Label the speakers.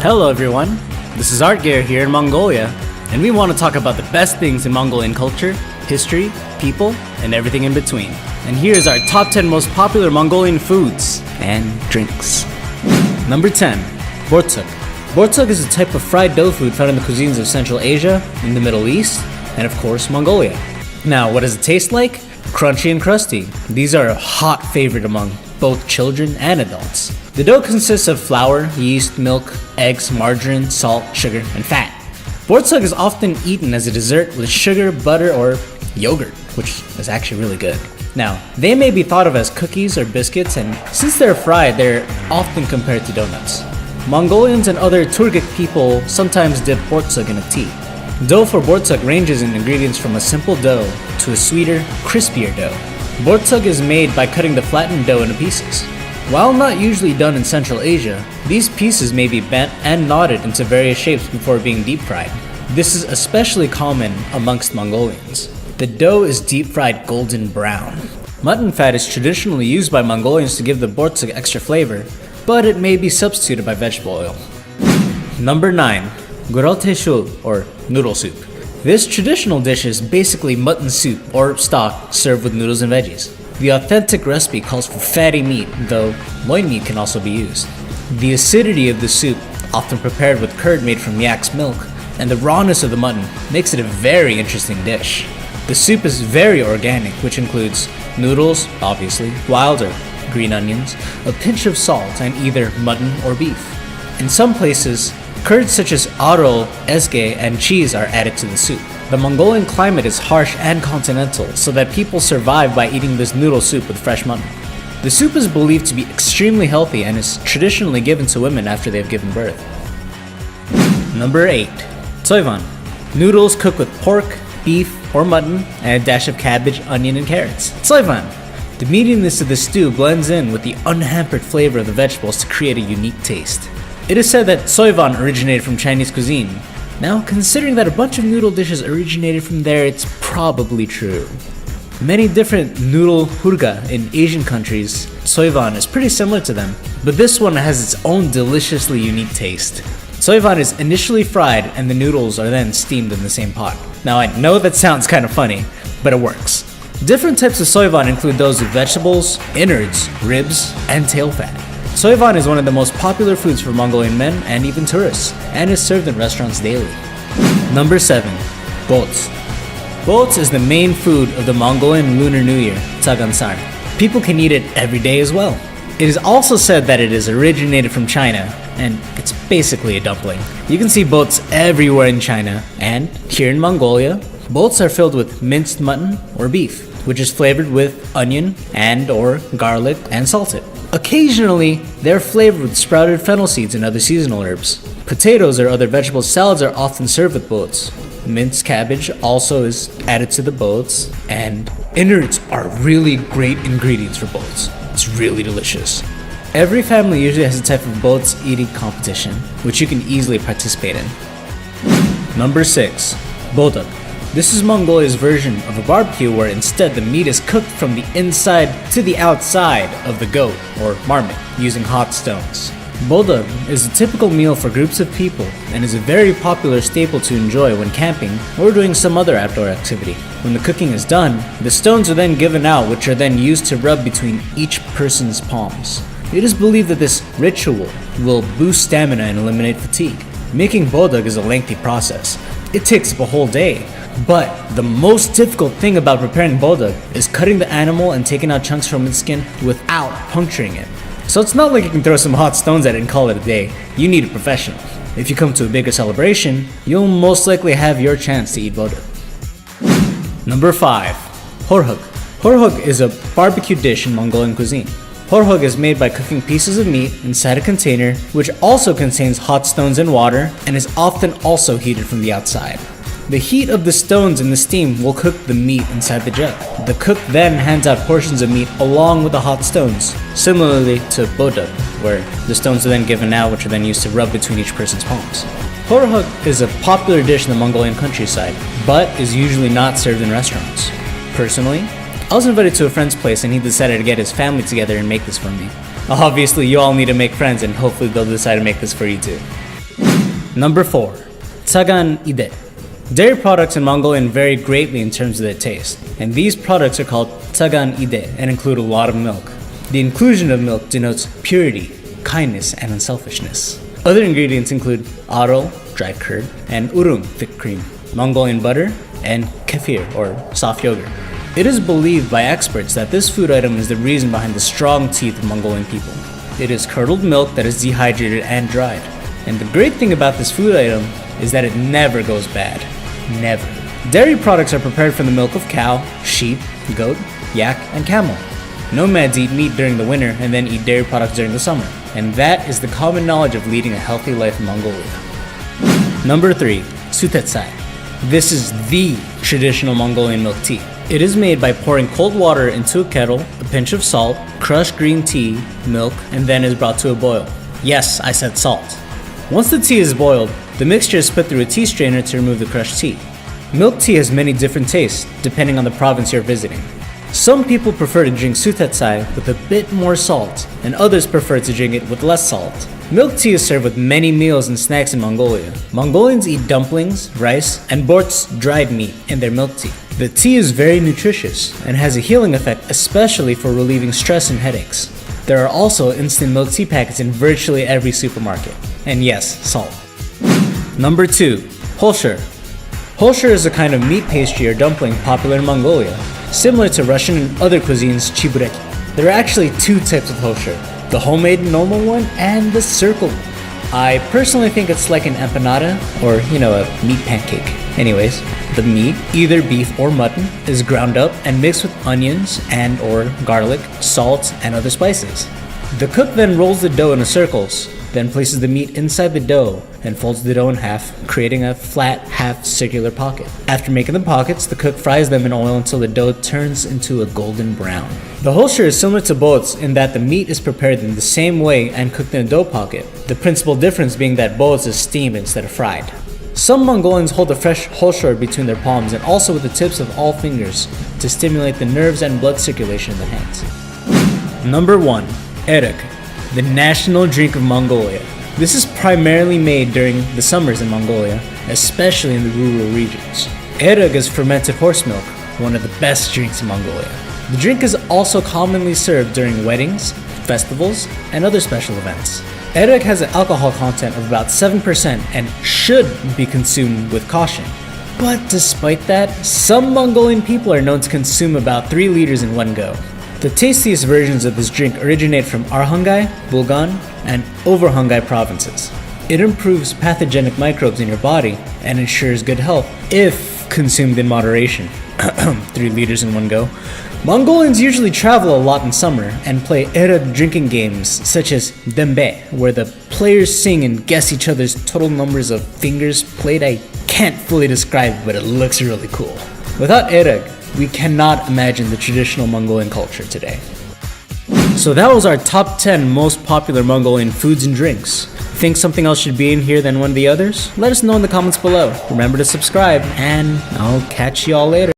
Speaker 1: Hello everyone, this is Art Gear here in Mongolia, and we want to talk about the best things in Mongolian culture, history, people, and everything in between. And here's our top 10 most popular Mongolian foods and drinks. Number 10. Bortsuk. Bortsuk is a type of fried dough food found in the cuisines of Central Asia, in the Middle East, and of course Mongolia. Now, what does it taste like? Crunchy and crusty. These are a hot favorite among both children and adults. The dough consists of flour, yeast, milk, eggs, margarine, salt, sugar, and fat. Bortsuk is often eaten as a dessert with sugar, butter, or yogurt, which is actually really good. Now, they may be thought of as cookies or biscuits, and since they're fried, they're often compared to donuts. Mongolians and other Turkic people sometimes dip bortsuk in a tea. Dough for bortsuk ranges in ingredients from a simple dough to a sweeter, crispier dough. Bortsuk is made by cutting the flattened dough into pieces. While not usually done in Central Asia, these pieces may be bent and knotted into various shapes before being deep fried. This is especially common amongst Mongolians. The dough is deep fried golden brown. Mutton fat is traditionally used by Mongolians to give the bortsuk extra flavor, but it may be substituted by vegetable oil. Number 9. Guralteshul, or noodle soup. This traditional dish is basically mutton soup or stock served with noodles and veggies. The authentic recipe calls for fatty meat, though loin meat can also be used. The acidity of the soup, often prepared with curd made from yak's milk, and the rawness of the mutton makes it a very interesting dish. The soup is very organic, which includes noodles, obviously, wild or green onions, a pinch of salt, and either mutton or beef. In some places, curds such as arol, esge, and cheese are added to the soup. The Mongolian climate is harsh and continental, so that people survive by eating this noodle soup with fresh mutton. The soup is believed to be extremely healthy and is traditionally given to women after they have given birth. Number 8. Soyvan. Noodles cooked with pork, beef, or mutton, and a dash of cabbage, onion, and carrots. Soyvan. The meatiness of the stew blends in with the unhampered flavor of the vegetables to create a unique taste. It is said that soyvan originated from Chinese cuisine. Now, considering that a bunch of noodle dishes originated from there, it's probably true. Many different noodle hurga in Asian countries, soyvan is pretty similar to them, but this one has its own deliciously unique taste. Soyvan is initially fried and the noodles are then steamed in the same pot. Now, I know that sounds kind of funny, but it works. Different types of soyvan include those with vegetables, innards, ribs, and tail fat. Soyvan is one of the most popular foods for Mongolian men and even tourists, and is served in restaurants daily. Number 7. Bots. Bots is the main food of the Mongolian Lunar New Year, Tsagansar. People can eat it every day as well. It is also said that it is originated from China, and it's basically a dumpling. You can see bots everywhere in China, and here in Mongolia, bots are filled with minced mutton or beef, which is flavored with onion and or garlic and salted. Occasionally, they're flavored with sprouted fennel seeds and other seasonal herbs. Potatoes or other vegetable salads are often served with boats. Minced cabbage also is added to the boats, and innards are really great ingredients for boats. It's really delicious. Every family usually has a type of boats eating competition, which you can easily participate in. Number 6. Bodak. This is Mongolia's version of a barbecue where instead the meat is cooked from the inside to the outside of the goat or marmot using hot stones. Bodag is a typical meal for groups of people and is a very popular staple to enjoy when camping or doing some other outdoor activity. When the cooking is done, the stones are then given out, which are then used to rub between each person's palms. It is believed that this ritual will boost stamina and eliminate fatigue. Making bodag is a lengthy process. It takes up a whole day. But the most difficult thing about preparing bodag is cutting the animal and taking out chunks from its skin without puncturing it. So it's not like you can throw some hot stones at it and call it a day. You need a professional. If you come to a bigger celebration, you'll most likely have your chance to eat bodag. Number 5. Horhug. Horhug is a barbecue dish in Mongolian cuisine. Horhug is made by cooking pieces of meat inside a container, which also contains hot stones and water, and is often also heated from the outside. The heat of the stones and the steam will cook the meat inside the jug. The cook then hands out portions of meat along with the hot stones, similarly to bodag, where the stones are then given out, which are then used to rub between each person's palms. Horhug is a popular dish in the Mongolian countryside, but is usually not served in restaurants. Personally, I was invited to a friend's place and he decided to get his family together and make this for me. Obviously, you all need to make friends and hopefully they'll decide to make this for you too. Number 4. Tsagan ide. Dairy products in Mongolian vary greatly in terms of their taste, and these products are called tsagan ide and include a lot of milk. The inclusion of milk denotes purity, kindness, and unselfishness. Other ingredients include aro, dried curd, and urung, thick cream, Mongolian butter, and kefir, or soft yogurt. It is believed by experts that this food item is the reason behind the strong teeth of Mongolian people. It is curdled milk that is dehydrated and dried. And the great thing about this food item is that it never goes bad. Never. Dairy products are prepared from the milk of cow, sheep, goat, yak, and camel. Nomads eat meat during the winter and then eat dairy products during the summer. And that is the common knowledge of leading a healthy life in Mongolia. Number 3. Sutetsai. This is the traditional Mongolian milk tea. It is made by pouring cold water into a kettle, a pinch of salt, crushed green tea, milk, and then is brought to a boil. Yes, I said salt. Once the tea is boiled, the mixture is put through a tea strainer to remove the crushed tea. Milk tea has many different tastes, depending on the province you're visiting. Some people prefer to drink sutetsai with a bit more salt, and others prefer to drink it with less salt. Milk tea is served with many meals and snacks in Mongolia. Mongolians eat dumplings, rice, and borts dried meat in their milk tea. The tea is very nutritious and has a healing effect, especially for relieving stress and headaches. There are also instant milk tea packets in virtually every supermarket. And yes, salt. Number 2. Holsher. Holsher is a kind of meat pastry or dumpling popular in Mongolia, similar to Russian and other cuisines chibureki. There are actually 2 types of holsher, the homemade normal one and the circle one. I personally think it's like an empanada or, a meat pancake. Anyways, the meat, either beef or mutton, is ground up and mixed with onions and or garlic, salt, and other spices. The cook then rolls the dough into circles, then places the meat inside the dough and folds the dough in half, creating a flat, half-circular pocket. After making the pockets, the cook fries them in oil until the dough turns into a golden brown. The holsher is similar to boats in that the meat is prepared in the same way and cooked in a dough pocket, the principal difference being that boats is steamed instead of fried. Some Mongolians hold a fresh holsher between their palms and also with the tips of all fingers to stimulate the nerves and blood circulation in the hands. Number 1. Erek, the national drink of Mongolia. This is primarily made during the summers in Mongolia, especially in the rural regions. Erek is fermented horse milk, one of the best drinks in Mongolia. The drink is also commonly served during weddings, festivals, and other special events. Erek has an alcohol content of about 7% and should be consumed with caution. But despite that, some Mongolian people are known to consume about 3 liters in one go. The tastiest versions of this drink originate from Arhangai, Bulgan, and Overhangai provinces. It improves pathogenic microbes in your body and ensures good health if consumed in moderation. 3 liters in one go. Mongolians usually travel a lot in summer and play erek drinking games such as dembe, where the players sing and guess each other's total numbers of fingers played. I can't fully describe it, but it looks really cool. Without erek, we cannot imagine the traditional Mongolian culture today. So that was our top 10 most popular Mongolian foods and drinks. Think something else should be in here than one of the others? Let us know in the comments below. Remember to subscribe, and I'll catch y'all later.